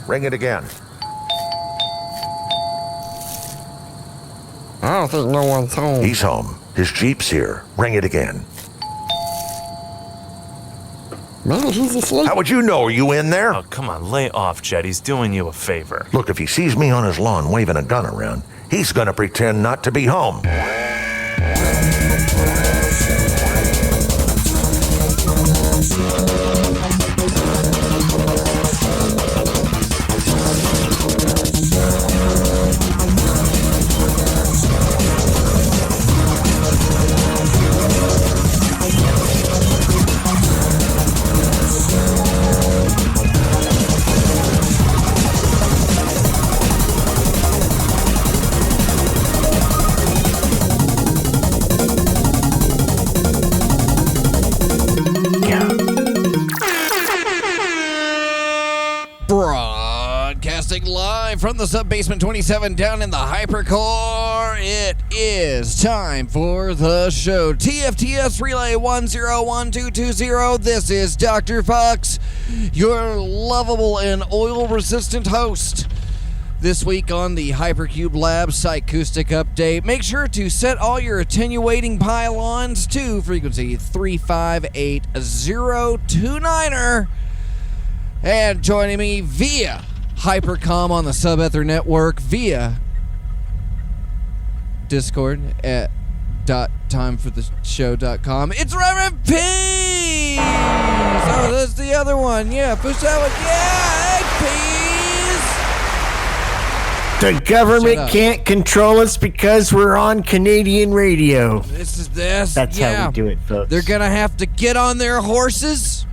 Ring it again. I don't think no one's home. He's home. His Jeep's here. Ring it again. Maybe he's asleep. How would you know? Are you in there? Oh, come on, lay off, Jed. He's doing you a favor. Look, if he sees me on his lawn waving a gun around, he's gonna pretend not to be home. Broadcasting live from the Sub-Basement 27 down in the Hypercore, it is time for the show. TFTS Relay 101220. This is Dr. Fox, your lovable and oil-resistant host. This week on the Hypercube Lab Psychoustic Update, make sure to set all your attenuating pylons to frequency 358-029er. And joining me via Hypercom on the Sub-Ether Network, via Discord at .timefortheshow.com, it's Reverend Peace! Oh, that's the other one. Yeah, push that one. Yeah, hey, Peace! The government can't control us because we're on Canadian radio. This. That's how we do it, folks. They're gonna have to get on their horses.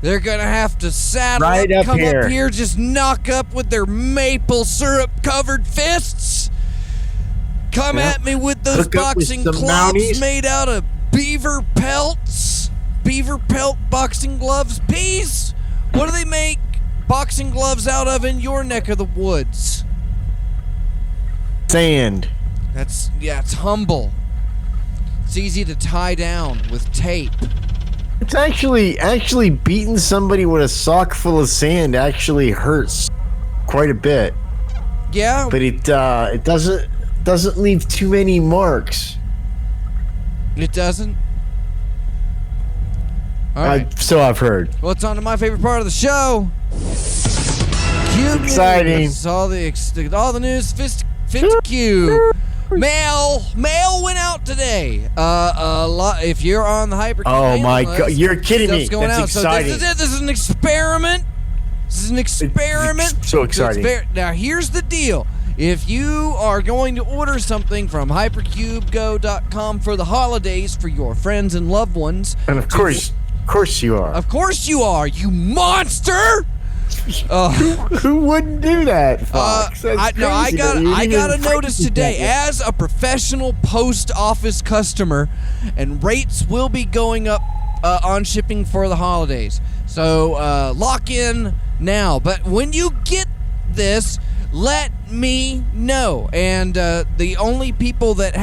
They're gonna have to saddle right up, come here. up here, just knock up with their maple syrup-covered fists. Come at me with those boxing gloves made out of beaver pelts. Beaver pelt boxing gloves. Peace! What do they make boxing gloves out of in your neck of the woods? Sand. It's humble. It's easy to tie down with tape. It's actually beating somebody with a sock full of sand actually hurts quite a bit. Yeah, but it doesn't leave too many marks. It doesn't. All right. So I've heard. Well, it's on to my favorite part of the show. Cube exciting. News. All the news. 50Q. Mail went out today. A lot. If you're on the Hypercube. Oh my God! You're kidding me. Going That's out. exciting. So this is an experiment. This is an experiment. It's so exciting. Now here's the deal. If you are going to order something from hypercubego.com for the holidays for your friends and loved ones, and of course you are. Of course you are, you monster! Who wouldn't do that, Fox? I got a notice today as a professional post office customer, and rates will be going up on shipping for the holidays. So lock in now. But when you get this, let me know. And the only people that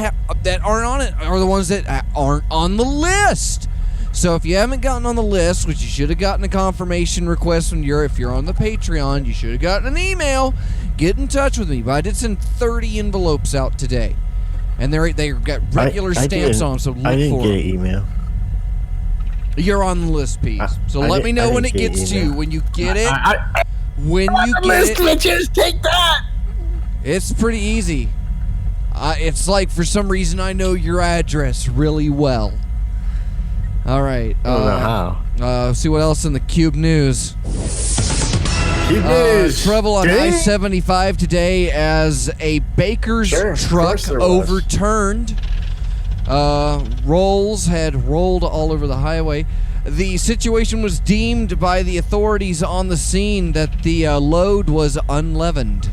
aren't on it are the ones that aren't on the list. So if you haven't gotten on the list, which you should have gotten a confirmation request if you're on the Patreon, you should have gotten an email. Get in touch with me. But I did send 30 envelopes out today, and they got regular stamps on them. So look for I didn't get them. an email. You're on the list, Pete. So let me know when it gets to you. When you get it, when you get it, just take that. It's pretty easy. It's like for some reason I know your address really well. All right. I don't know how. See what else in the Cube News. Cube News. Trouble on I-75 today as a baker's truck overturned. Rolls had rolled all over the highway. The situation was deemed by the authorities on the scene that the load was unleavened.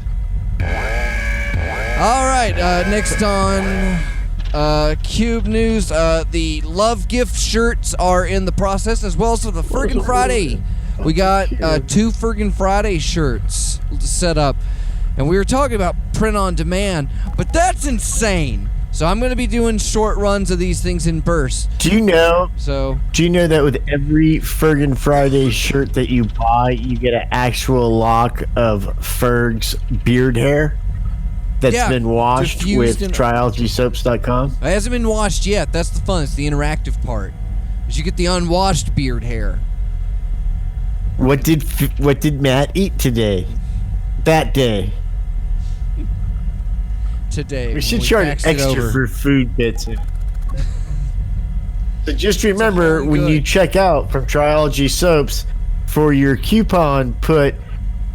All right. Next on Cube News, the Love Gift shirts are in the process, as well as the Fergin Friday. We got 2 Fergin Friday shirts set up, and we were talking about print on demand, but that's insane. So I'm going to be doing short runs of these things in bursts. Do you know So that with every Fergin Friday shirt that you buy, you get an actual lock of Ferg's beard hair that's been washed with trialgysoaps.com? It hasn't been washed yet. That's the fun. It's the interactive part. Is you get the unwashed beard hair. What did Matt eat today? That day. Today. We should charge extra for food bits. So just remember, when you check out from Triology Soaps, for your coupon, put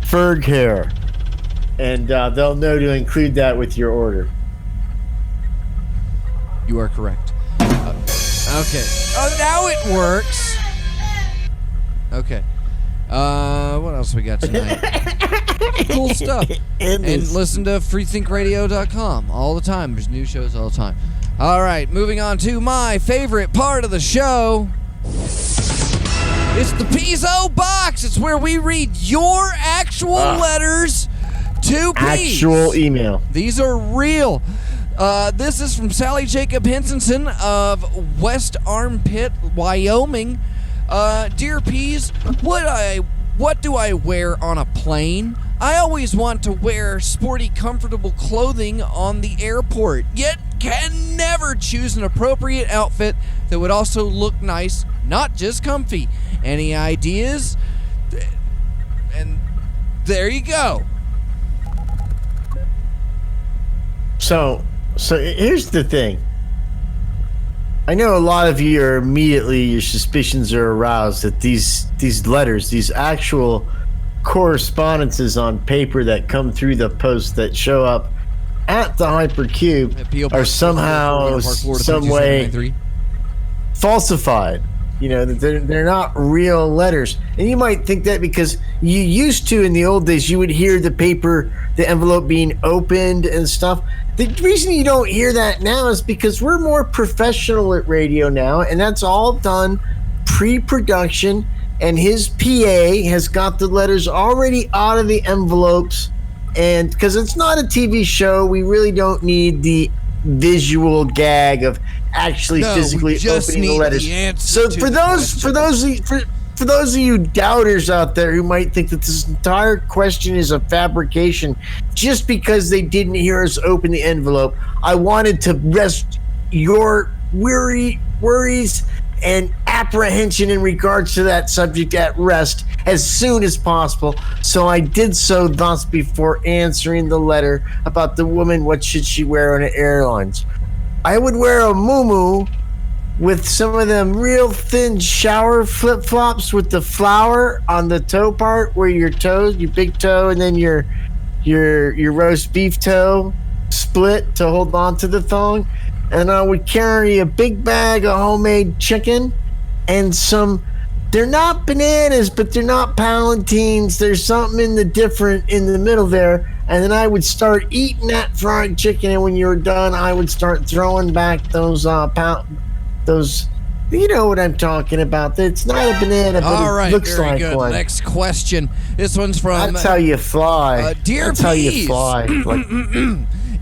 Ferg hair, and they'll know to include that with your order. You are correct. Okay. Oh, now it works. Okay. What else we got tonight? Cool stuff. And listen to freethinkradio.com all the time. There's new shows all the time. All right, moving on to my favorite part of the show. It's the Pizzo Box. It's where we read your actual letters to Peas. Actual email. These are real. This is from Sally Jacob Hensenson of West Armpit, Wyoming. Dear Peas, what do I wear on a plane? I always want to wear sporty, comfortable clothing on the airport, yet can never choose an appropriate outfit that would also look nice, not just comfy. Any ideas? And there you go. So here's the thing. I know a lot of you are immediately, your suspicions are aroused that these letters, these actual correspondences on paper that come through the post that show up at the Hypercube are somehow, some way falsified. You know, they're not real letters. And you might think that because you used to, in the old days, you would hear the envelope being opened and stuff. The reason you don't hear that now is because we're more professional at radio now, and that's all done pre-production, and his PA has got the letters already out of the envelopes, and because it's not a TV show, we really don't need the visual gag of actually physically opening the letters. So for those of you doubters out there who might think that this entire question is a fabrication just because they didn't hear us open the envelope, I wanted to rest your worries and apprehension in regards to that subject at rest as soon as possible. So I did so thus before answering the letter about the woman, what should she wear on the airlines. I would wear a muumuu with some of them real thin shower flip-flops with the flower on the toe part where your toes, your big toe, and then your roast beef toe split to hold on to the thong. And I would carry a big bag of homemade chicken and they're not bananas, but they're not palantines. There's something in the middle there. And then I would start eating that fried chicken. And when you were done, I would start throwing back those, you know what I'm talking about. It's not a banana, but it looks like good. one. Next question. This one's from... That's how you fly. Dear That's how you fly.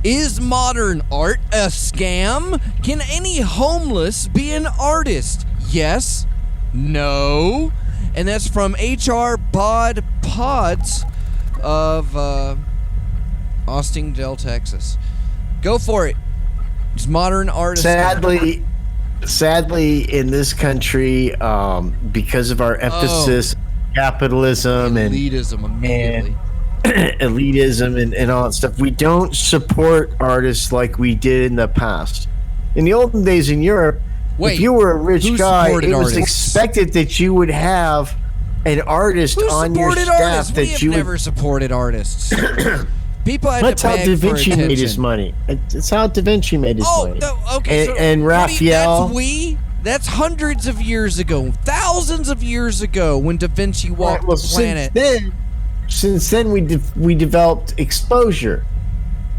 Is modern art a scam? Can any homeless be an artist? Yes. No. And that's from HR Bod Pods of Austingdale, Texas. Go for it. Is modern art a scam? Sadly, in this country, because of our emphasis, capitalism and elitism immediately. Elitism and all that stuff, we don't support artists like we did in the past. In the olden days in Europe, if you were a rich guy, it was expected that you would have an artist on your staff that you never supported artists. People had That's to how beg Da for Vinci made his attention. money. It's how Da Vinci made his money. Okay. And Raphael. That's hundreds of years ago, thousands of years ago, when Da Vinci walked the planet. Since then we developed exposure,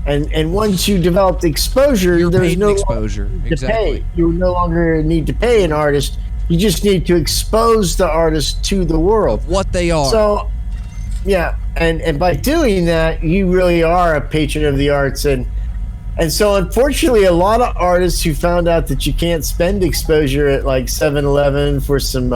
and once you developed exposure, there's no exposure to pay. You no longer need to pay an artist. You just need to expose the artist to the world, what they are. So, yeah, and by doing that, you really are a patron of the arts, and And so, unfortunately, a lot of artists who found out that you can't spend exposure at like 7-Eleven for some,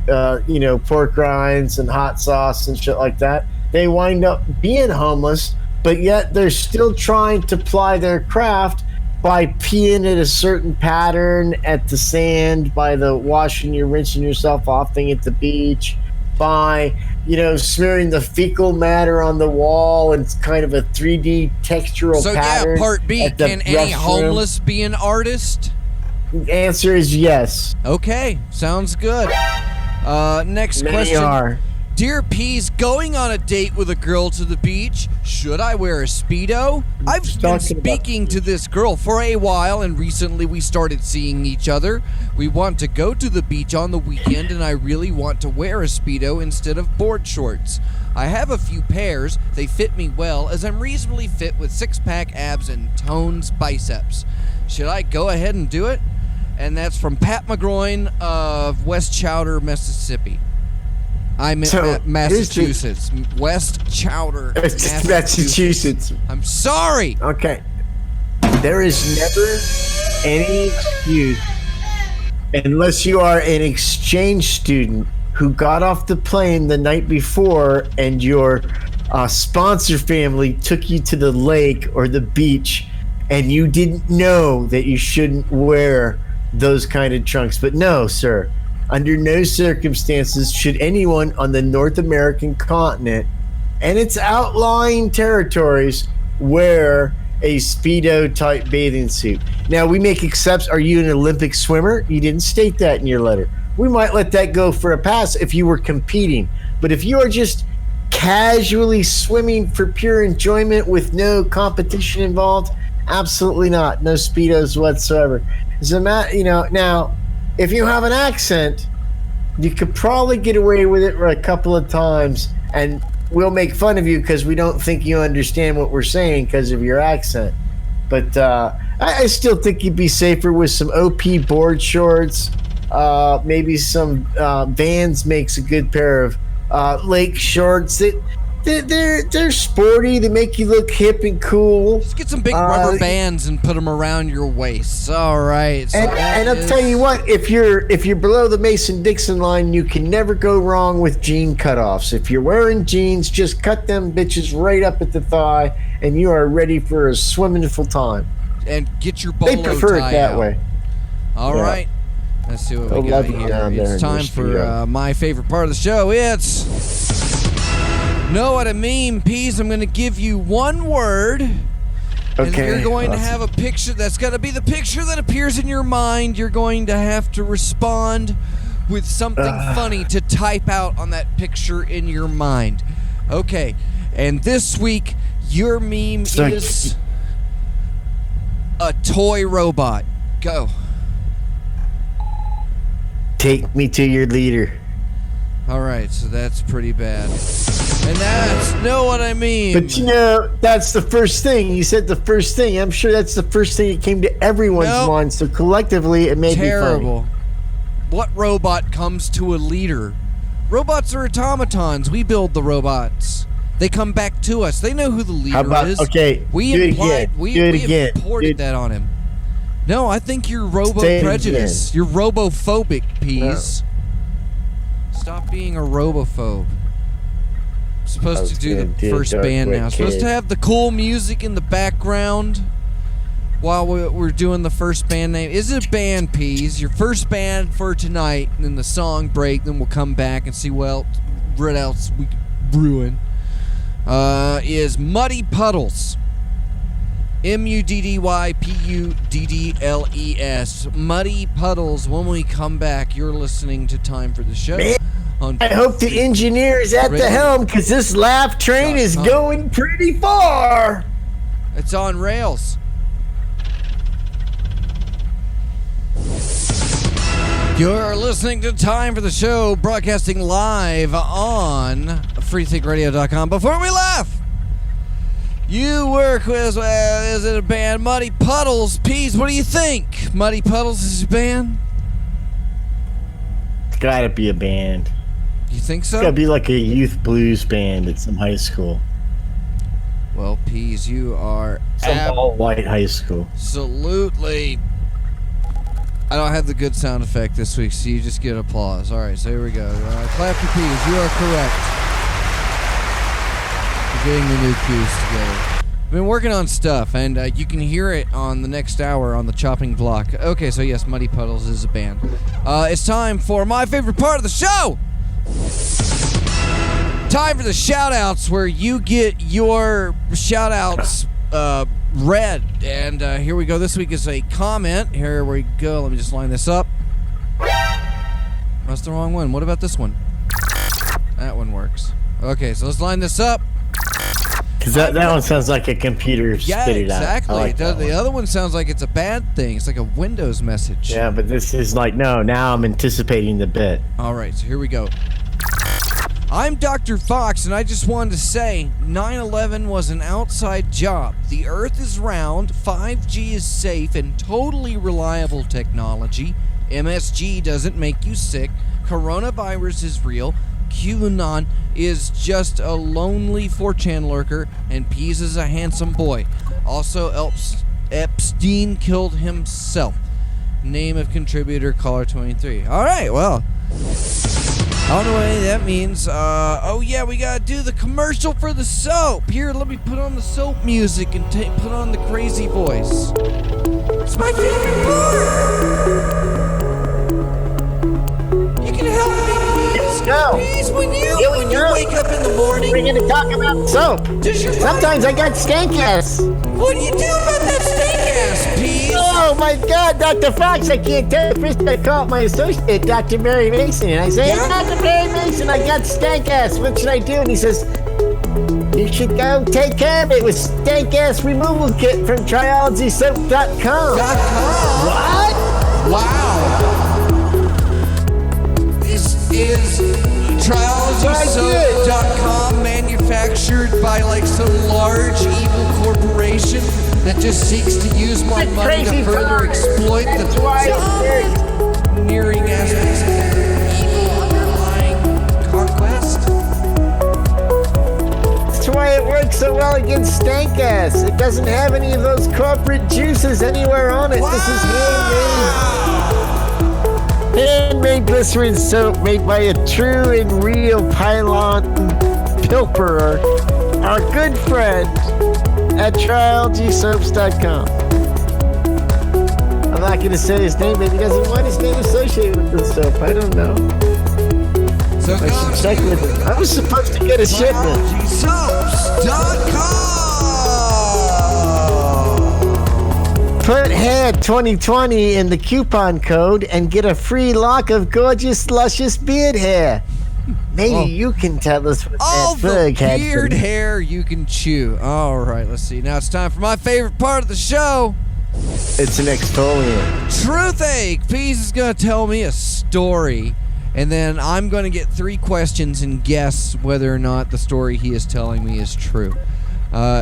pork rinds and hot sauce and shit like that, they wind up being homeless, but yet they're still trying to ply their craft by peeing at a certain pattern at the sand, by the rinsing yourself off thing at the beach, by, smearing the fecal matter on the wall and it's kind of a 3D textural pattern. So, part B, can any homeless be an artist? The answer is yes. Okay, sounds good. Next Many question. are. Dear Peas, going on a date with a girl to the beach, should I wear a Speedo? I've been speaking to this girl for a while, and recently we started seeing each other. We want to go to the beach on the weekend, and I really want to wear a Speedo instead of board shorts. I have a few pairs. They fit me well, as I'm reasonably fit with six-pack abs and toned biceps. Should I go ahead and do it? And that's from Pat McGroin of West Chowder, Mississippi. I'm in Massachusetts. West Chowder, Massachusetts. I'm sorry. Okay. There is never any excuse unless you are an exchange student who got off the plane the night before and your sponsor family took you to the lake or the beach and you didn't know that you shouldn't wear those kind of trunks. But no, sir. Under no circumstances should anyone on the North American continent and its outlying territories wear a Speedo type bathing suit. Now, we make exceptions. Are you an Olympic swimmer? You didn't state that in your letter. We might let that go for a pass if you were competing. But if you are just casually swimming for pure enjoyment with no competition involved, absolutely not. No Speedos whatsoever. As a matter, now, if you have an accent, you could probably get away with it for a couple of times, and we'll make fun of you because we don't think you understand what we're saying because of your accent. But I still think you'd be safer with some OP board shorts. Maybe some Vans makes a good pair of lake shorts. They're sporty. They make you look hip and cool. Just get some big rubber bands and put them around your waist. All right. So and I'll tell you what, if you're below the Mason-Dixon line, you can never go wrong with jean cutoffs. If you're wearing jeans, just cut them bitches right up at the thigh, and you are ready for a swimming time. And get your bolo tie. They prefer it that way. All right. Let's see what we got here. It's time for my favorite part of the show. It's Know What I Mean, Peas. I'm going to give you one word. And you're going to have a picture. That's going to be the picture that appears in your mind. You're going to have to respond with something funny to type out on that picture in your mind. Okay. And this week, your meme is a toy robot. Go. Take me to your leader. All right, so that's pretty bad. And that's Know What I Mean. But that's the first thing. You said the first thing. I'm sure that's the first thing that came to everyone's mind. So collectively, it made me funny. What robot comes to a leader? Robots are automatons. We build the robots. They come back to us. They know who the leader is. Okay, we imported that on him. No, I think you're robo-prejudice. You're robophobic, Peas. No. Stop being a robophobe. I'm supposed to do the first band now. I'm supposed to have the cool music in the background while we're doing the first band name. Is it a band, Peas? Your first band for tonight, and then the song break, then we'll come back and see what else we can ruin. Is Muddy Puddles. MUDDYPUDDLES. Muddy Puddles. When we come back, you're listening to Time for the Show. Man, I hope the engineer is at the helm because this laugh train is going pretty far. It's on rails. You're listening to Time for the Show, broadcasting live on freethinkradio.com. Before we laugh, you work with, is it a band? Muddy Puddles. Peas, what do you think? Muddy Puddles is a band? It's gotta be a band. You think so? It's gotta be like a youth blues band at some high school. Well, Peas, you are Some all-white high school. absolutely. I don't have the good sound effect this week, so you just get applause. All right, so here we go. Clap your Peas. You are correct. We're getting the new cues together. I've been working on stuff, and you can hear it on the next hour on the chopping block. Okay, so yes, Muddy Puddles is a band. It's time for my favorite part of the show. Time for the shout-outs, where you get your shout-outs read. And here we go. This week is a comment. Here we go. Let me just line this up. That's the wrong one. What about this one? That one works. Okay, so let's line this up. Because that one sounds like a computer spit it out. Exactly. Like The other one sounds like it's a bad thing. It's like a Windows message. Yeah, but this is like, no, now I'm anticipating the bit. All right, so here we go. I'm Dr. Fox, and I just wanted to say 9/11 was an outside job. The Earth is round, 5G is safe and totally reliable technology. MSG doesn't make you sick. Coronavirus is real. QAnon is just a lonely 4chan lurker, and Peas is a handsome boy. Also, Epstein killed himself. Name of contributor, caller 23. All right, well, I don't know what any of that means. Oh yeah, we gotta do the commercial for the soap. Here, let me put on the soap music and put on the crazy voice. It's my favorite part. You can help me, please. Go. Please, when you go. wake up in the morning, We're going to talk about soap. does your Sometimes I got stank ass. what do you do about that stank ass, Peas? Oh my God, Dr. Fox, I can't tell you. First I called my associate, Dr. Barry Mason, and I say, hey, Dr. Barry Mason, I got stank ass. What should I do? And he says, you should go take care of it with stank ass removal kit from triologysoap.com. What? Wow. This is TriologySoap.com, manufactured by like some large evil corporation that just seeks to use my money to further exploit the nearing aspects of their evil underlying conquest. That's why it works so well against stank ass. It doesn't have any of those corporate juices anywhere on it. This is handmade glycerin soap made by a true and real pylon pilferer, our good friend at triologysoaps.com. I'm not going to say his name, but he doesn't want his name associated with this soap. I don't know. So I should check with him. I was supposed to get a shipment. TriologySoaps.com. Put HEAD 2020 in the coupon code and get a free lock of gorgeous, luscious beard hair. Maybe you can tell us what All that the bug had. beard hair you can chew. All right, let's see. Now it's time for my favorite part of the show. It's an exfoliant. Truthache. Peas is going to tell me a story, and then I'm going to get 3 questions and guess whether or not the story he is telling me is true.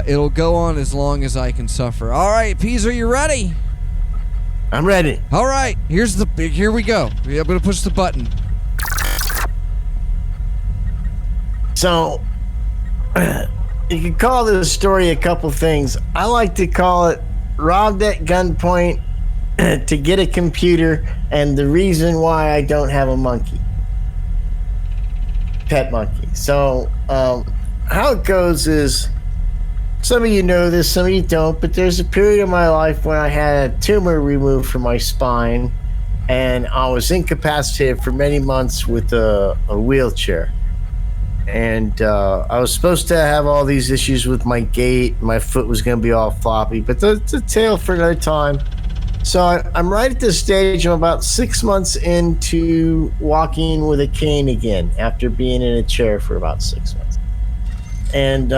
It'll go on as long as I can suffer. All right, Peas, are you ready? I'm ready. All right, here we go. I'm going to push the button. So, you could call this story a couple things. I like to call it robbed at gunpoint to get a computer and the reason why I don't have a monkey. Pet monkey. So, how it goes is, some of you know this, some of you don't, but there's a period of my life when I had a tumor removed from my spine and I was incapacitated for many months with a wheelchair. And I was supposed to have all these issues with my gait. My foot was going to be all floppy, but that's a tale for another time. So I'm right at this stage. I'm about 6 months into walking with a cane again after being in a chair for about 6 months. And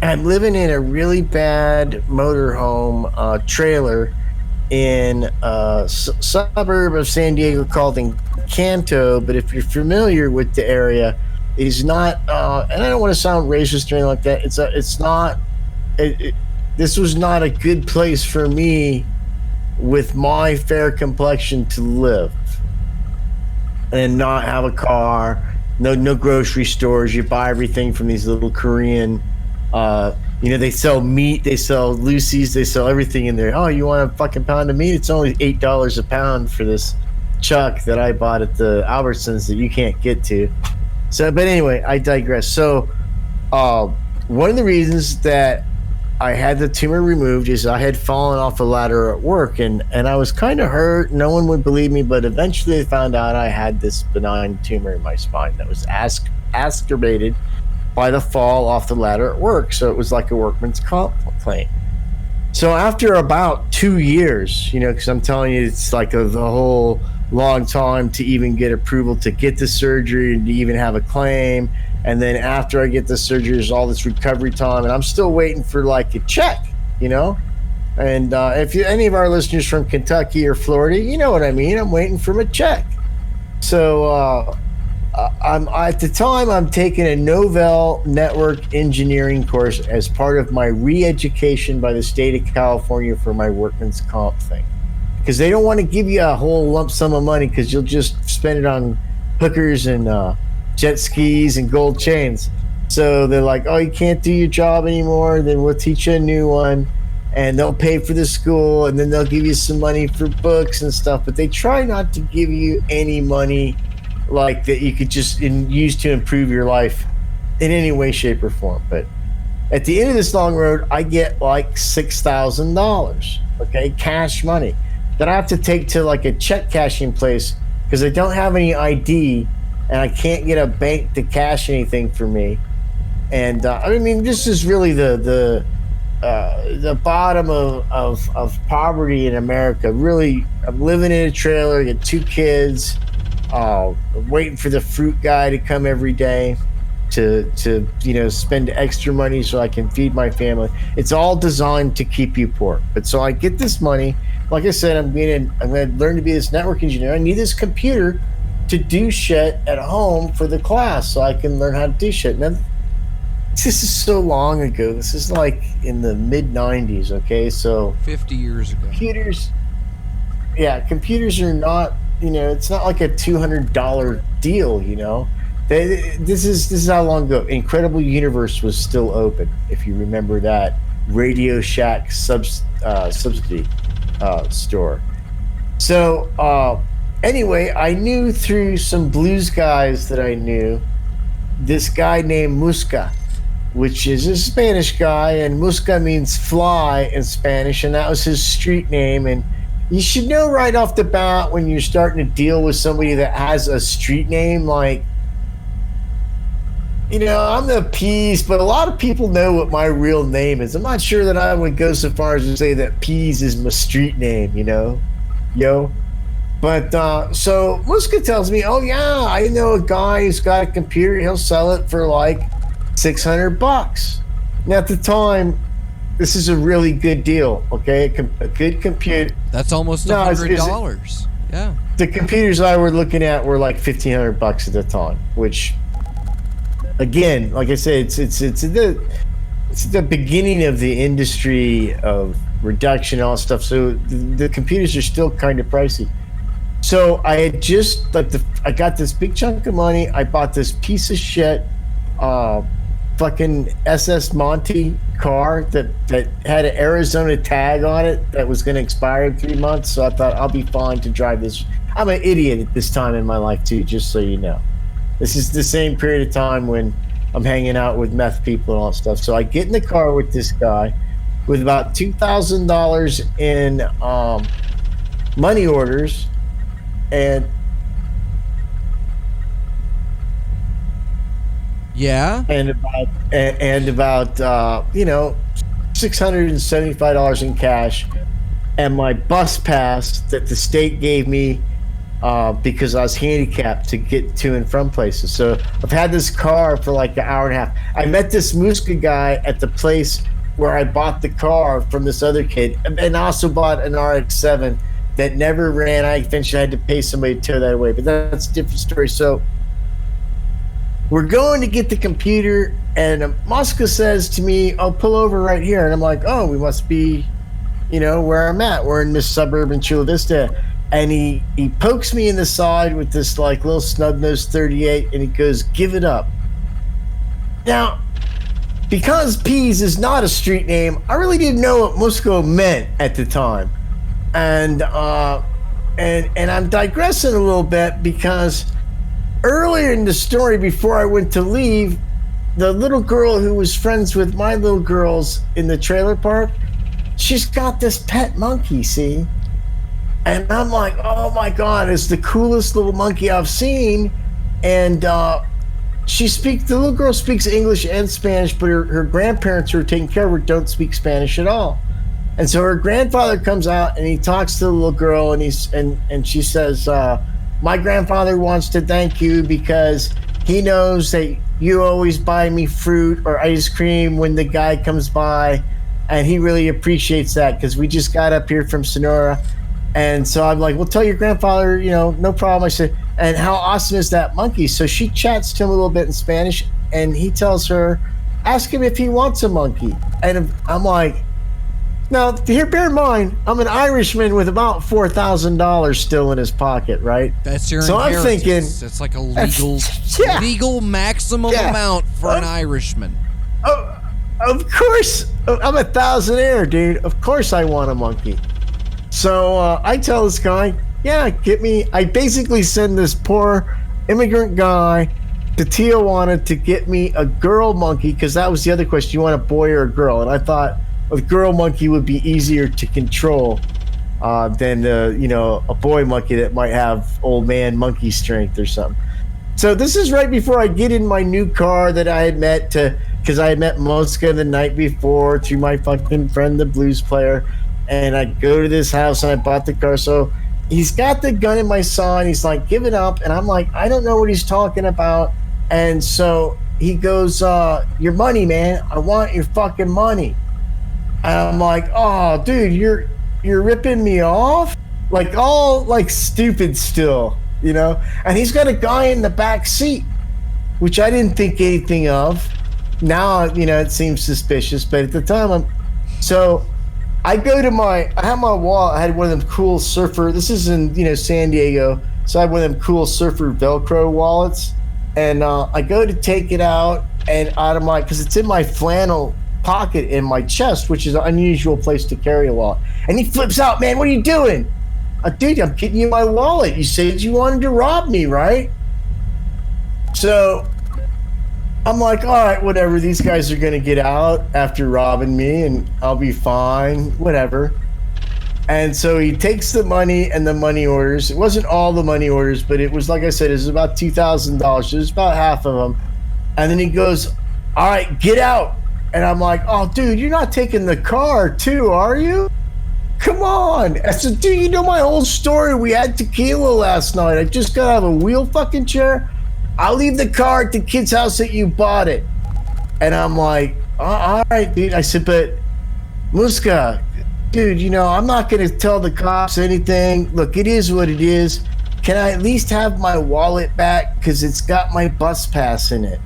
I'm living in a really bad motorhome trailer in a suburb of San Diego called Encanto. But if you're familiar with the area, is not, and I don't want to sound racist or anything like that. This was not a good place for me with my fair complexion to live and not have a car, no grocery stores. You buy everything from these little Korean They sell meat, they sell Lucy's, they sell everything in there. Oh, you want a fucking pound of meat? It's only $8 a pound for this chuck that I bought at the Albertsons that you can't get to. So, but anyway, I digress. So, one of the reasons that I had the tumor removed is I had fallen off a ladder at work, and I was kind of hurt. No one would believe me, but eventually they found out I had this benign tumor in my spine that was exacerbated by the fall off the ladder at work. So it was like a workman's comp claim. So after about 2 years, because I'm telling you, it's like the whole long time to even get approval to get the surgery and to even have a claim. And then after I get the surgery, there's all this recovery time, and I'm still waiting for like a check, And if any of our listeners from Kentucky or Florida, you know what I mean. I'm waiting for a check. So I'm at the time I'm taking a Novell network engineering course as part of my re-education by the state of California for my workman's comp thing, because they don't want to give you a whole lump sum of money because you'll just spend it on hookers and jet skis and gold chains. So they're like, oh, you can't do your job anymore, then we'll teach you a new one, and they'll pay for the school, and then they'll give you some money for books and stuff, but they try not to give you any money like that you could just use to improve your life in any way, shape, or form. But at the end of this long road, I get like $6,000, okay, cash money that I have to take to like a check cashing place because I don't have any ID and I can't get a bank to cash anything for me. And I mean, this is really the bottom of poverty in America. Really, I'm living in a trailer, I get 2 kids. Waiting for the fruit guy to come every day to spend extra money so I can feed my family. It's all designed to keep you poor. But so I get this money. Like I said, I'm going to learn to be this network engineer. I need this computer to do shit at home for the class so I can learn how to do shit. Now, this is so long ago. This is like in the mid 90s. Okay, so 50 years ago. Computers are not. It's not like a $200 deal. This is how long ago Incredible Universe was still open. If you remember that Radio Shack subsidy store. So anyway, I knew through some blues guys that I knew this guy named Musca, which is a Spanish guy, and Musca means fly in Spanish, and that was his street name. And you should know right off the bat when you're starting to deal with somebody that has a street name, like, I'm the Peas, but a lot of people know what my real name is. I'm not sure that I would go so far as to say that Peas is my street name, yo. But so Musca tells me, oh yeah, I know a guy who's got a computer. He'll sell it for like $600. Now at the time, this is a really good deal, okay? A good computer. That's almost $100. Yeah. The computers I were looking at were like $1,500 at the time, which, again, like I said, it's the beginning of the industry of reduction and all that stuff. So the computers are still kind of pricey. So I had just I got this big chunk of money. I bought this piece of shit, fucking SS Monty car that had an Arizona tag on it that was going to expire in 3 months. So I thought I'll be fine to drive this. I'm an idiot at this time in my life too, just so you know. This is the same period of time when I'm hanging out with meth people and all that stuff. So I get in the car with this guy with about $2,000 in money orders and about $675 in cash, and my bus pass that the state gave me because I was handicapped to get to and from places. So I've had this car for like an hour and a half. I met this Musca guy at the place where I bought the car from this other kid, and also bought an RX-7 that never ran. I eventually had to pay somebody to tow that away, but that's a different story. So we're going to get the computer, and Musca says to me, "Oh, pull over right here." And I'm like, "Oh, we must be, where I'm at. We're in this suburban Chula Vista." And he pokes me in the side with this like little snub-nosed 38, and he goes, "Give it up." Now, because Peas is not a street name, I really didn't know what Musco meant at the time. And I'm digressing a little bit because earlier in the story, before I went to leave, the little girl who was friends with my little girls in the trailer park, she's got this pet monkey, see? And I'm like, oh my God, it's the coolest little monkey I've seen. And the little girl speaks English and Spanish, but her grandparents who are taking care of her don't speak Spanish at all. And so her grandfather comes out and he talks to the little girl and she says, my grandfather wants to thank you because he knows that you always buy me fruit or ice cream when the guy comes by, and he really appreciates that because we just got up here from Sonora. And so I'm like, well, tell your grandfather, no problem. I said, and how awesome is that monkey? So she chats to him a little bit in Spanish, and he tells her, ask him if he wants a monkey. And I'm like, now, bear in mind, I'm an Irishman with about $4,000 still in his pocket, right? That's your so inheritance. I'm thinking, it's like a legal maximum amount for an Irishman. Oh, of course, I'm a thousandaire, dude. Of course I want a monkey. So I tell this guy, yeah, get me. I basically send this poor immigrant guy to Tijuana to get me a girl monkey, because that was the other question. You want a boy or a girl? And I thought a girl monkey would be easier to control than a boy monkey that might have old man monkey strength or something. So this is right before I get in my new car that I had met because I had met Mosca the night before through my fucking friend, the blues player. And I go to this house and I bought the car. So he's got the gun in my saw and he's like, give it up. And I'm like, I don't know what he's talking about. And so he goes, your money, man. I want your fucking money. And I'm like, oh, dude, you're ripping me off? Like, all, like, stupid still, And he's got a guy in the back seat, which I didn't think anything of. Now, it seems suspicious, but at the time, so I go to I have my wallet. I had one of them cool surfer, this is in, San Diego, so I had one of them cool surfer Velcro wallets. And I go to take it out, and out of because it's in my flannel pocket in my chest, which is an unusual place to carry a wallet. And he flips out, man, what are you doing? Dude, I'm getting you my wallet. You said you wanted to rob me, right? So I'm like, all right, whatever. These guys are going to get out after robbing me and I'll be fine, whatever. And so he takes the money and the money orders. It wasn't all the money orders, but it was, like I said, it was about $2,000. It was about half of them. And then he goes, all right, get out. And I'm like, oh, dude, you're not taking the car too, are you? Come on. I said, dude, you know my whole story. We had tequila last night. I just got out of a wheel fucking chair. I'll leave the car at the kid's house that you bought it. And I'm like, all right, dude. I said, but Muska, dude, I'm not going to tell the cops anything. Look, it is what it is. Can I at least have my wallet back? Because it's got my bus pass in it.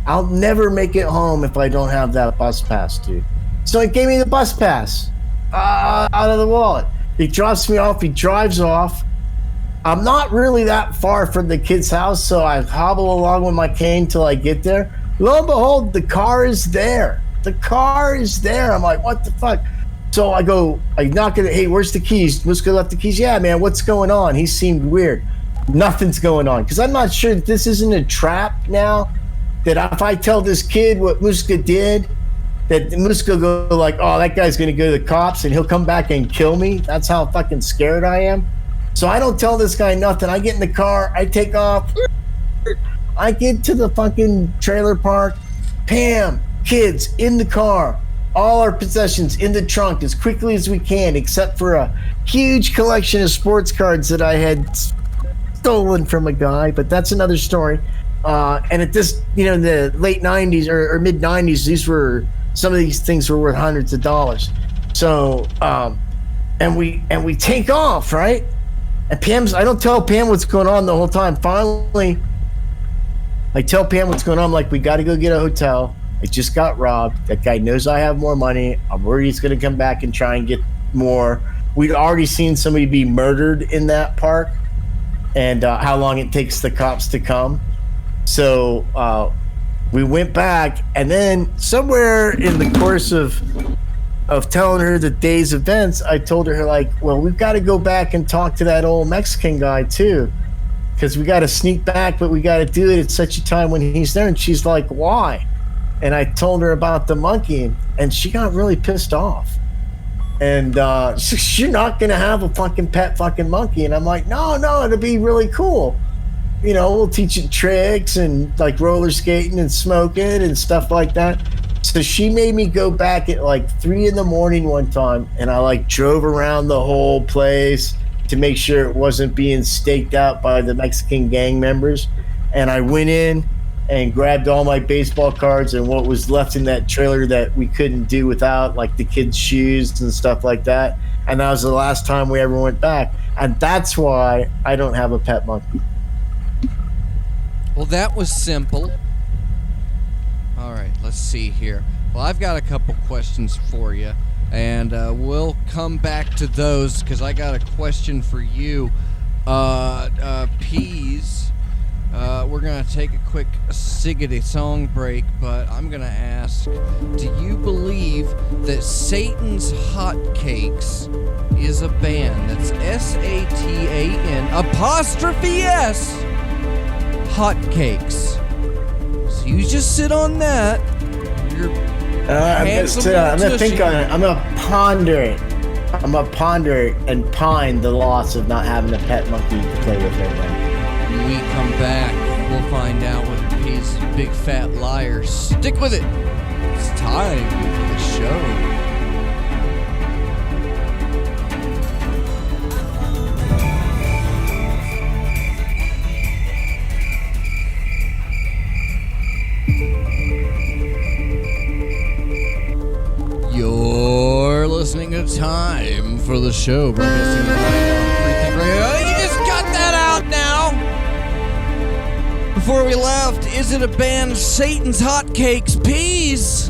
I'll never make it home if I don't have that bus pass, dude. So he gave me the bus pass out of the wallet. He drops me off. He drives off. I'm not really that far from the kid's house, so I hobble along with my cane till I get there. Lo and behold, the car is there. The car is there. I'm like, what the fuck? So I knock at it. Hey, where's the keys? Muska left the keys. Yeah, man, what's going on? He seemed weird. Nothing's going on. Because I'm not sure that this isn't a trap now. That if I tell this kid what Muska did, that Muska go like, oh, that guy's going to go to the cops and he'll come back and kill me. That's how fucking scared I am. So I don't tell this guy nothing. I get in the car. I take off. I get to the fucking trailer park. Pam, kids, in the car. All our possessions in the trunk as quickly as we can, except for a huge collection of sports cards that I had stolen from a guy. But that's another story. And at this, in the late 90s or mid 90s, some of these things were worth hundreds of dollars. So, and we take off, right? And I don't tell Pam what's going on the whole time. Finally, I tell Pam what's going on. I'm like, we got to go get a hotel. I just got robbed. That guy knows I have more money. I'm worried he's going to come back and try and get more. We'd already seen somebody be murdered in that park, and how long it takes the cops to come. So we went back, and then somewhere in the course of telling her the day's events, I told her, like, well, we've got to go back and talk to that old Mexican guy too, because we got to sneak back, but we got to do it at such a time when he's there. And she's like, why? And I told her about the monkey, and she got really pissed off. And she's, you're not going to have a fucking pet fucking monkey. And I'm like, no, it'll be really cool. You know, we'll teach it tricks and like roller skating and smoking and stuff like that. So she made me go back at like 3 a.m. one time, and I like drove around the whole place to make sure it wasn't being staked out by the Mexican gang members. And I went in and grabbed all my baseball cards and what was left in that trailer that we couldn't do without, like the kids' shoes and stuff like that. And that was the last time we ever went back. And that's why I don't have a pet monkey. Well, that was simple. All right, let's see here. Well, I've got a couple questions for you, and we'll come back to those because I got a question for you. Peas. We're going to take a quick siggity song break, but I'm going to ask, do you believe that Satan's Hotcakes is a band? That's SATAN''S Hotcakes. So you just sit on that. You're I'm going to think on it. I'm going to ponder it. I'm going to ponder it and pine the loss of not having a pet monkey to play with right now. When we come back, we'll find out whether he's a big fat liar. Stick with it. It's time for the show. You're listening to Time for the Show. Broadcasting live on Free Think Radio. You just got that out now. Before we left, is it a band, Satan's Hotcakes? Peas?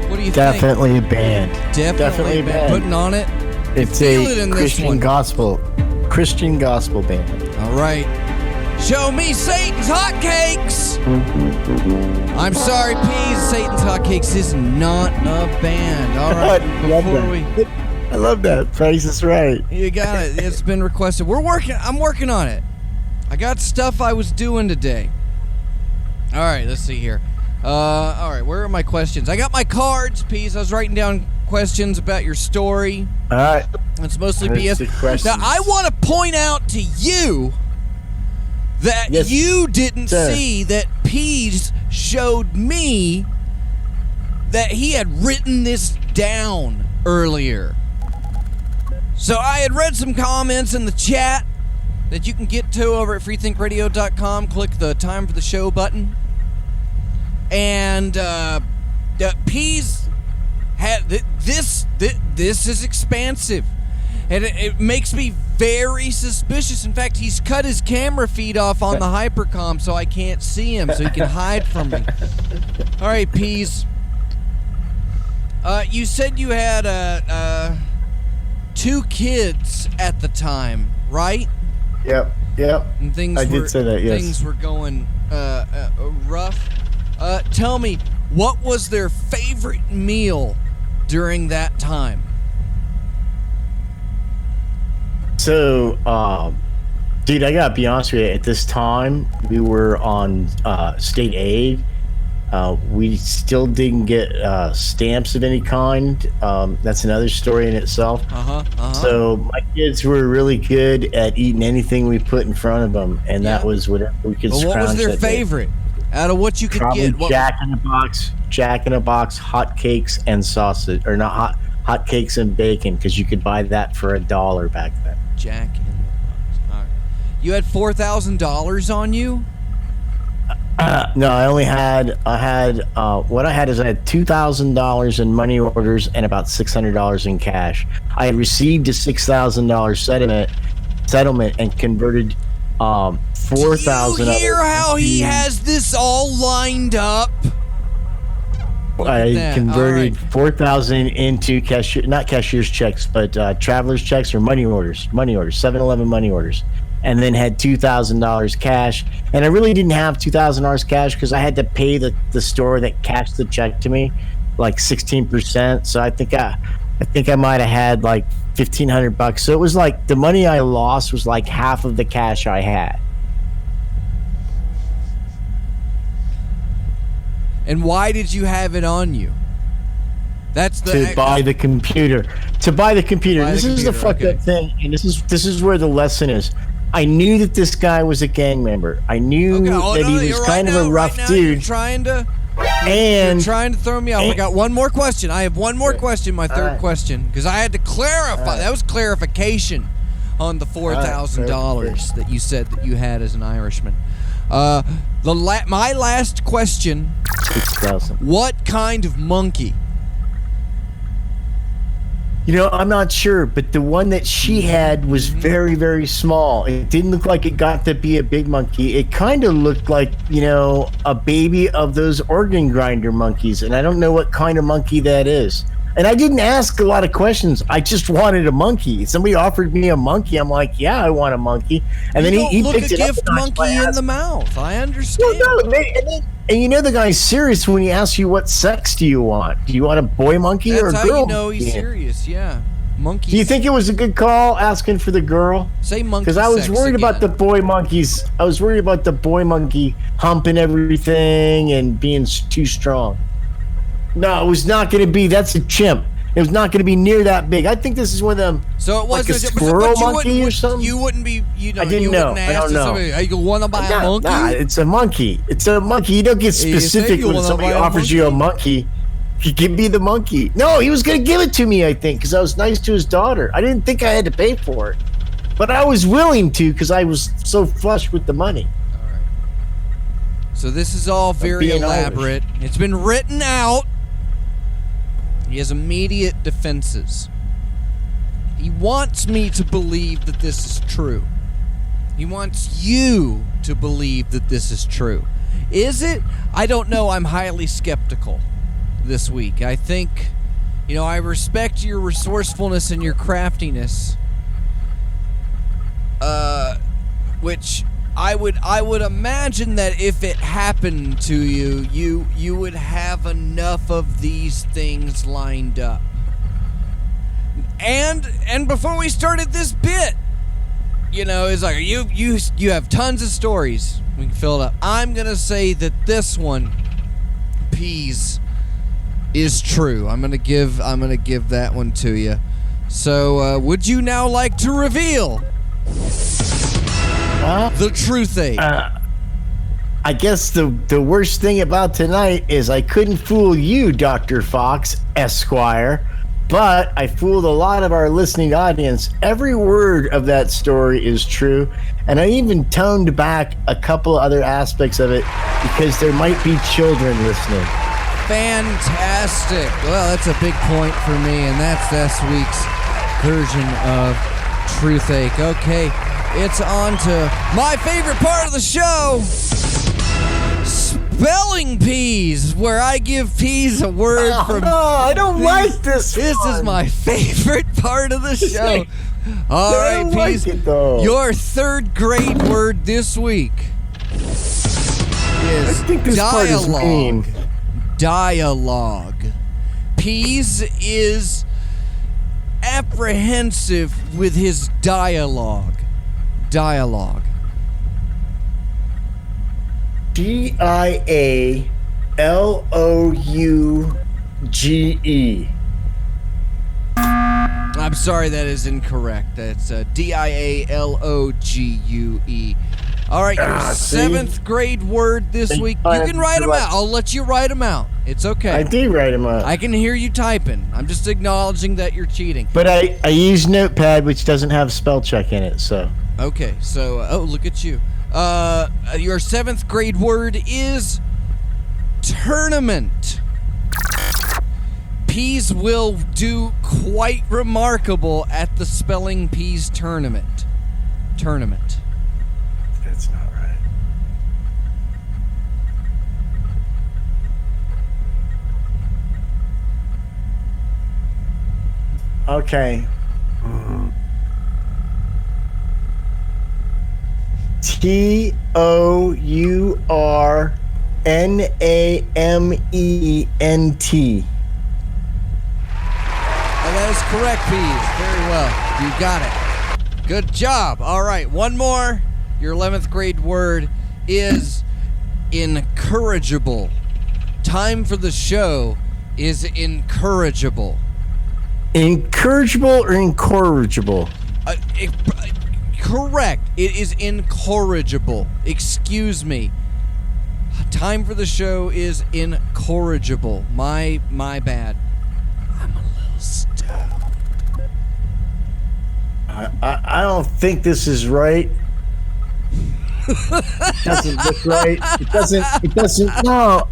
What do you Definitely think? A band. Definitely a band. Putting on it. It's Feel a it in Christian gospel band. All right. Show me Satan's Hotcakes. I'm sorry, Peas. Satan's Hotcakes is not a band. All right. I love that. Price is right. You got it. It's been requested. I'm working on it. I got stuff I was doing today. All right, let's see here. All right, where are my questions? I got my cards, Peas. I was writing down questions about your story. All right. It's mostly BS. Now, I want to point out to you that you didn't see that Peas showed me that he had written this down earlier. So I had read some comments in the chat that you can get to over at freethinkradio.com. Click the Time for the Show button. And Peas had this is expansive. And it makes me very suspicious. In fact, he's cut his camera feed off on the hypercom so I can't see him, so he can hide from me. All right, Peas. You said you had 2 kids at the time, right? Yep. And I did say that, yes. Things were going rough. Tell me, what was their favorite meal during that time? So, dude, I gotta be honest with you. At this time, we were on state aid. We still didn't get stamps of any kind. That's another story in itself. So my kids were really good at eating anything we put in front of them, and that was whatever we could scrounge. What was their favorite out of what you could get? Jack in the Box, hot cakes and sausage, or not hot cakes and bacon, because you could buy that for $1 back then. Jack in the Box. All right. You had $4,000 on you? No, what I had is I had $2,000 in money orders and about $600 in cash. I had received a $6,000 settlement and converted $4,000. Do you hear how he has this all lined up? I converted $4,000 into not cashier's checks, but traveler's checks or money orders, 7-Eleven money orders. and then had $2,000 cash. And I really didn't have $2,000 cash because I had to pay the store that cashed the check to me like 16%. So I think I might have had like $1,500. So it was like the money I lost was like half of the cash I had. And why did you have it on you? That's To buy the computer. To buy the computer. Buy the This is the computer, fucked okay. up thing, and this is where the lesson is. I knew that this guy was a gang member. I knew that he was kind of a rough dude. You're trying to And throw me off. I got one more question. I have one more question, my third question, because I had to clarify. That was clarification on the $4,000 that you said that you had as an Irishman. My last question: 6,000. what kind of monkey? You know, I'm not sure, but the one that she had was very, very small. It didn't look like it got to be a big monkey. It kind of looked like, you know, a baby of those organ grinder monkeys, and I don't know what kind of monkey that is. And I didn't ask a lot of questions. I just wanted a monkey. Somebody offered me a monkey. I'm like, yeah, I want a monkey. And then he look picked a it up. gift and I was monkey like, in the mouth. I understand. Well, no, and you know the guy's serious when he asks you what sex do you want? Do you want a boy monkey or a That's girl? how you know he's monkey? serious. Yeah, monkey. Do you think it was a good call asking for the girl? Say monkey? Because I was sex worried about the again. boy monkeys. I was worried about the boy monkey humping everything and being too strong. No, it was not going to be. That's a chimp. It was not going to be near that big. I think this is one of them. So it like wasn't a squirrel monkey or wouldn't- something. You wouldn't be. You know. I didn't you know. wouldn't I ask don't know. somebody, hey, you want to buy a Nah, monkey? nah, it's a monkey. It's a monkey. You don't get You say specific you when wanna somebody buy a offers you a monkey. He give me the monkey. No, he was going to give it to me, I think, because I was nice to his daughter. I didn't think I had to pay for it. But I was willing to because I was so flush with the money. All right. So this is all very being elaborate. It's been written out. He has immediate defenses. He wants me to believe that this is true. He wants you to believe that this is true. Is it? I don't know. I'm highly skeptical this week. I think, you know, I respect your resourcefulness and your craftiness, which I would imagine that if it happened to you, you would have enough of these things lined up. And before we started this bit, you know, it's like you have tons of stories. We can fill it up. I'm gonna say that this one, Peas, is true. I'm gonna give that one to you. So, would you now like to reveal the truth aid? I guess the worst thing about tonight is I couldn't fool you, Dr. Fox, Esquire, but I fooled a lot of our listening audience. Every word of that story is true, and I even toned back a couple other aspects of it because there might be children listening. Fantastic. Well, that's a big point for me, and that's this week's version of Truthache. Okay, it's on to my favorite part of the show, Spelling Peas, where I give Peas a word from... No, I don't like this. This is my favorite part of the show. All I right, don't like Peas, it, though. your third grade word this week is I think this part is mean. Dialogue. Peas is apprehensive with his dialogue. Dialogue. Dialogue. I'm sorry, that is incorrect. That's Dialogue. All right, your seventh grade word this week. You can write them out. I'll let you write them out. It's okay. I did write them out. I can hear you typing. I'm just acknowledging that you're cheating. But I use Notepad, which doesn't have spell check in it, so. Okay, so, oh, look at you. Your seventh grade word is tournament. Peas will do quite remarkable at the Spelling Peas tournament. Tournament. That's not right. Okay. Pournament. And that is correct, Peas. Very well. You got it. Good job. All right, one more. Your 11th grade word is incorrigible. Time for the show is incorrigible. Incorrigible or incorrigible? Correct. It is incorrigible. Excuse me. Time for the show is incorrigible. My bad. I'm a little stoned. I don't think this is right. It doesn't look right. It doesn't. No.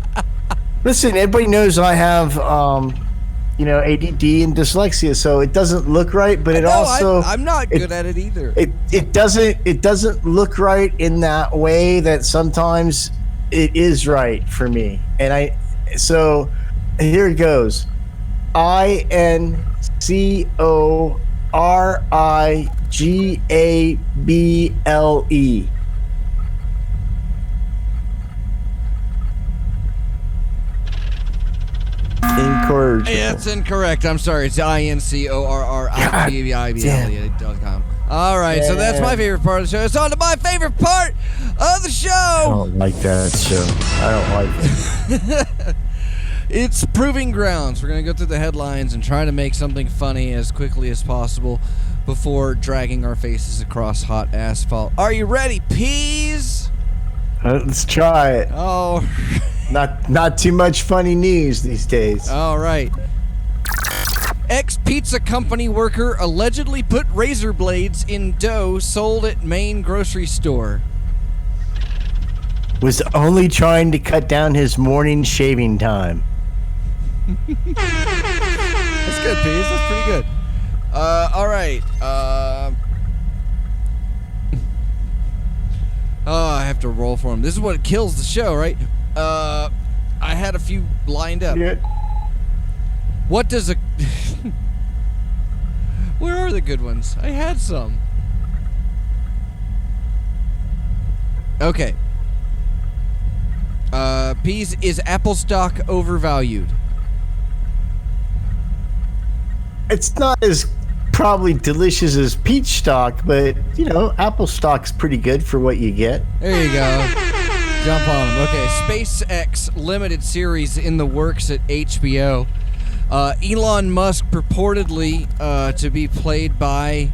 Listen, everybody knows I have, ADD and dyslexia, so it doesn't look right. But I'm not good at it either. It doesn't look right in that way that sometimes it is right for me. So here it goes. INCORRIGABLE. Incorrigible. Yeah, it's incorrect. I'm sorry. It's INCORRIGABLE.com. All right, so that's my favorite part of the show. It's on to my favorite part of the show. I don't like that show. I don't like it. It's Proving Grounds. We're going to go through the headlines and try to make something funny as quickly as possible before dragging our faces across hot asphalt. Are you ready, Peas? Let's try it. Oh, Not too much funny news these days. all right. Ex-pizza company worker allegedly put razor blades in dough sold at Maine grocery store. Was only trying to cut down his morning shaving time. That's good, Peas. That's pretty good. All right. I have to roll for him. This is what kills the show, right? I had a few lined up. Yeah. What does a... Where are the good ones? I had some. Okay. Peas, is Apple stock overvalued? It's not as probably delicious as peach stock, but, Apple stock's pretty good for what you get. There you go. Jump on them. Okay, SpaceX limited series in the works at HBO. Elon Musk purportedly to be played by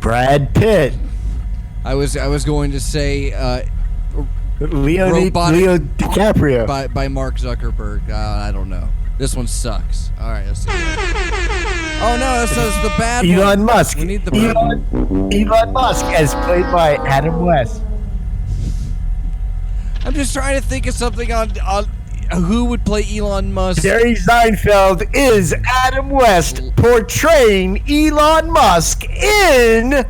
Brad Pitt. I was going to say Leo DiCaprio. by Mark Zuckerberg. I don't know. This one sucks. All right, let's see. Oh no, this is the bad one. Elon Musk. We need the bad one. Elon Musk as played by Adam West. I'm just trying to think of something on who would play Elon Musk. Jerry Seinfeld is Adam West portraying Elon Musk in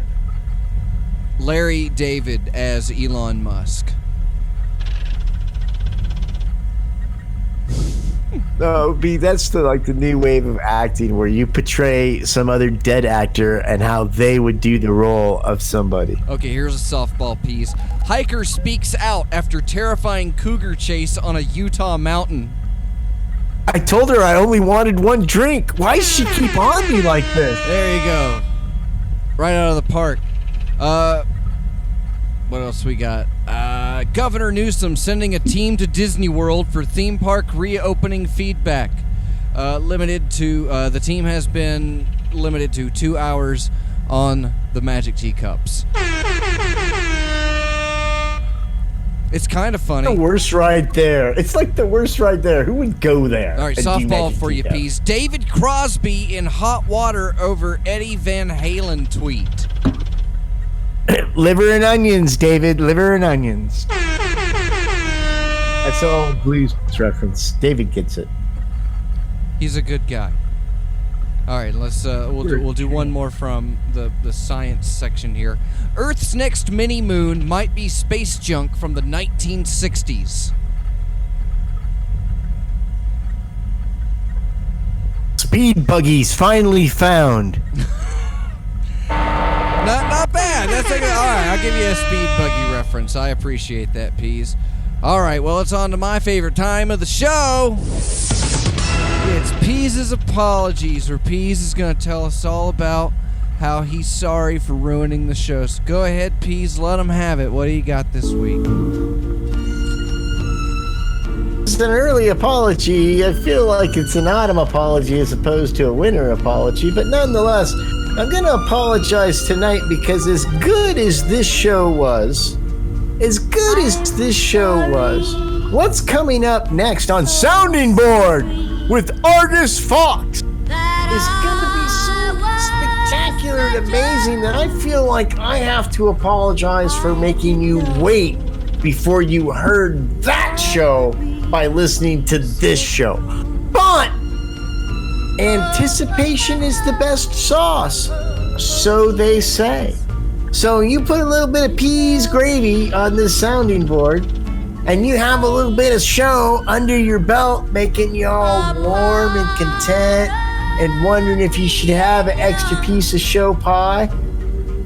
Larry David as Elon Musk. No, that's the new wave of acting where you portray some other dead actor and how they would do the role of somebody. Okay, here's a softball piece. Hiker speaks out after terrifying cougar chase on a Utah mountain. I told her I only wanted one drink. Why does she keep on me like this? There you go. Right out of the park. What else we got? Governor Newsom sending a team to Disney World for theme park reopening feedback. The team has been limited to 2 hours on the Magic Teacups. It's kind of funny. The worst ride there. It's like the worst ride there. Who would go there? All right, softball for you, Peas. David Crosby in hot water over Eddie Van Halen tweet. Liver and onions, David. Liver and onions. That's all blues reference. David gets it. He's a good guy. All right, let's we'll do one more from the science section here. Earth's next mini moon might be space junk from the 1960s. Speed buggies finally found. Not bad. That's like, all right. I'll give you a speed buggy reference. I appreciate that, Peas. All right, well, it's on to my favorite time of the show. It's Peas' Apologies, where Peas is going to tell us all about how he's sorry for ruining the show. So go ahead, Peas, let him have it. What do you got this week? It's an early apology. I feel like it's an autumn apology as opposed to a winter apology, but nonetheless, I'm going to apologize tonight because as good as this show was, what's coming up next on Sounding Board with Argus Fox is going to be so spectacular and amazing that I feel like I have to apologize for making you wait before you heard that show by listening to this show. But anticipation is the best sauce, so they say. So you put a little bit of peas gravy on this sounding board, and you have a little bit of show under your belt, making you all warm and content and wondering if you should have an extra piece of show pie.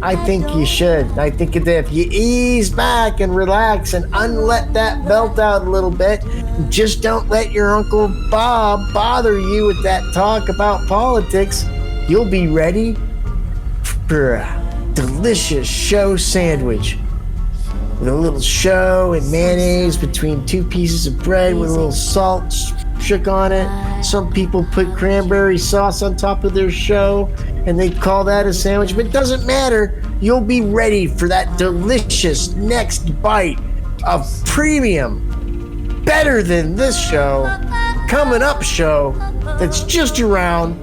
I think you should. I think that if you ease back and relax and unlet that belt out a little bit, just don't let your Uncle Bob bother you with that talk about politics, you'll be ready for a delicious show sandwich with a little show and mayonnaise between two pieces of bread with a little salt shook on it. Some people put cranberry sauce on top of their show and they call that a sandwich, but it doesn't matter. You'll be ready for that delicious next bite of premium, better than this show, coming up show that's just around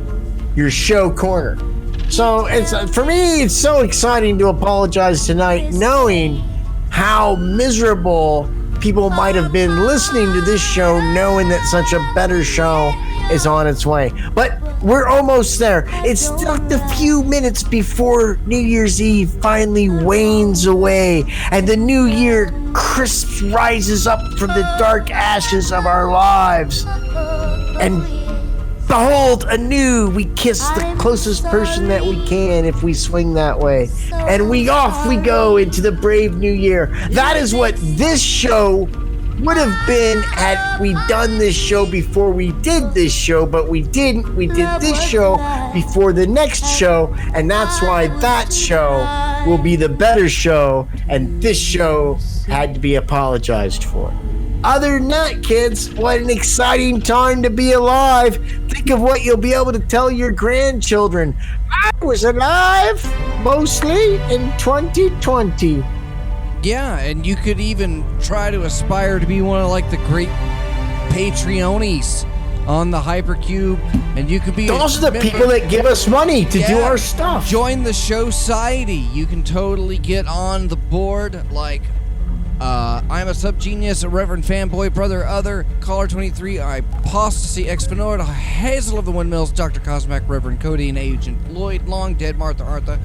your show corner. So it's for me, it's so exciting to apologize tonight, knowing how miserable people might have been listening to this show, knowing that such a better show is on its way. But we're almost there. It's just a few minutes before New Year's Eve finally wanes away and the new year crisp rises up from the dark ashes of our lives. And behold, anew, we kiss the closest person that we can if we swing that way. And off we go into the brave new year. That is what this show would have been had we done this show before we did this show, but we didn't. We did this show before the next show, and that's why that show will be the better show, and this show had to be apologized for. Other than that, kids, what an exciting time to be alive. Think of what you'll be able to tell your grandchildren. I was alive mostly in 2020. Yeah, and you could even try to aspire to be one of like the great Patreonies on the Hypercube, and you could be those are the people that give us money to do our stuff. Join the show society. You can totally get on the board like I'm a Subgenius, a Reverend Fanboy, Brother Other, Caller 23, Apostasy, Exponord, Hazel of the Windmills, Dr. Cosmac, Reverend Cody, and Agent Lloyd, Long Dead, Martha Artha,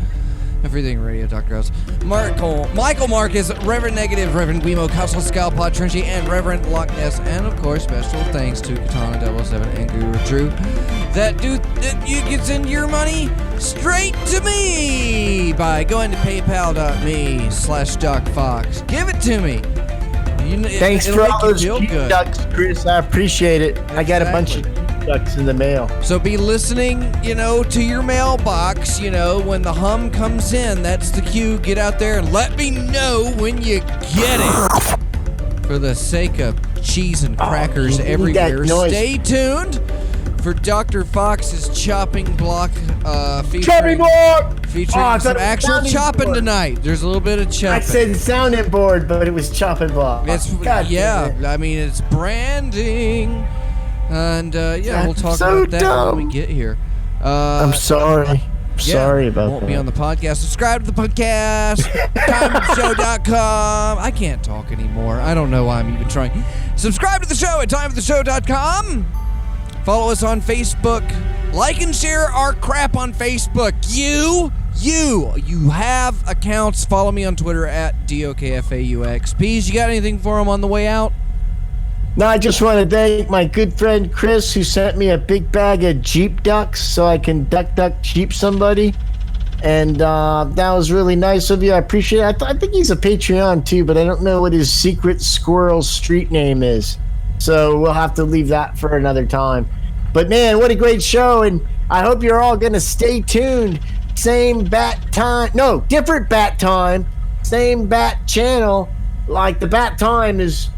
Everything Radio, Dr. House, Michael Marcus, Reverend Negative, Reverend Guimo, Castle Scalpod, Trenchy, and Reverend Loch Ness, and of course, special thanks to Katana 07 and Guru Drew. That you can send your money straight to me by going to paypal.me/DocFox. Give it to me. Thanks for all those ducks, Chris. I appreciate it. I got a bunch of ducks in the mail. So be listening, to your mailbox, when the hum comes in. That's the cue. Get out there and let me know when you get it. For the sake of cheese and crackers everywhere, stay tuned for Dr. Fox's chopping block featuring some actual chopping tonight. There's a little bit of chopping. I said sounding board, but it was chopping block. It's branding. And we'll talk about that when we get here. I'm sorry. Sorry about that. Won't be on the podcast. Subscribe to the podcast. timeoftheshow.com. I can't talk anymore. I don't know why I'm even trying. Subscribe to the show at timeoftheshow.com. Follow us on Facebook. Like and share our crap on Facebook. You have accounts. Follow me on Twitter at DOKFAUX. Peas, you got anything for them on the way out? No, I just want to thank my good friend Chris, who sent me a big bag of Jeep ducks so I can duck Jeep somebody. And that was really nice of you. I appreciate it. I think he's a Patreon too, but I don't know what his secret squirrel street name is. So we'll have to leave that for another time. But man, what a great show. And I hope you're all going to stay tuned. Same bat time. No, different bat time. Same bat channel. Like the bat time is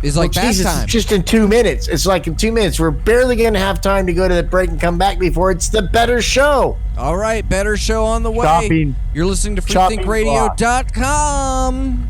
like bat Jesus, time. it's just in 2 minutes. It's like in 2 minutes. We're barely going to have time to go to the break and come back before it's the better show. All right, better show on the way. Chopping- You're listening to chopping freethinkradio.com.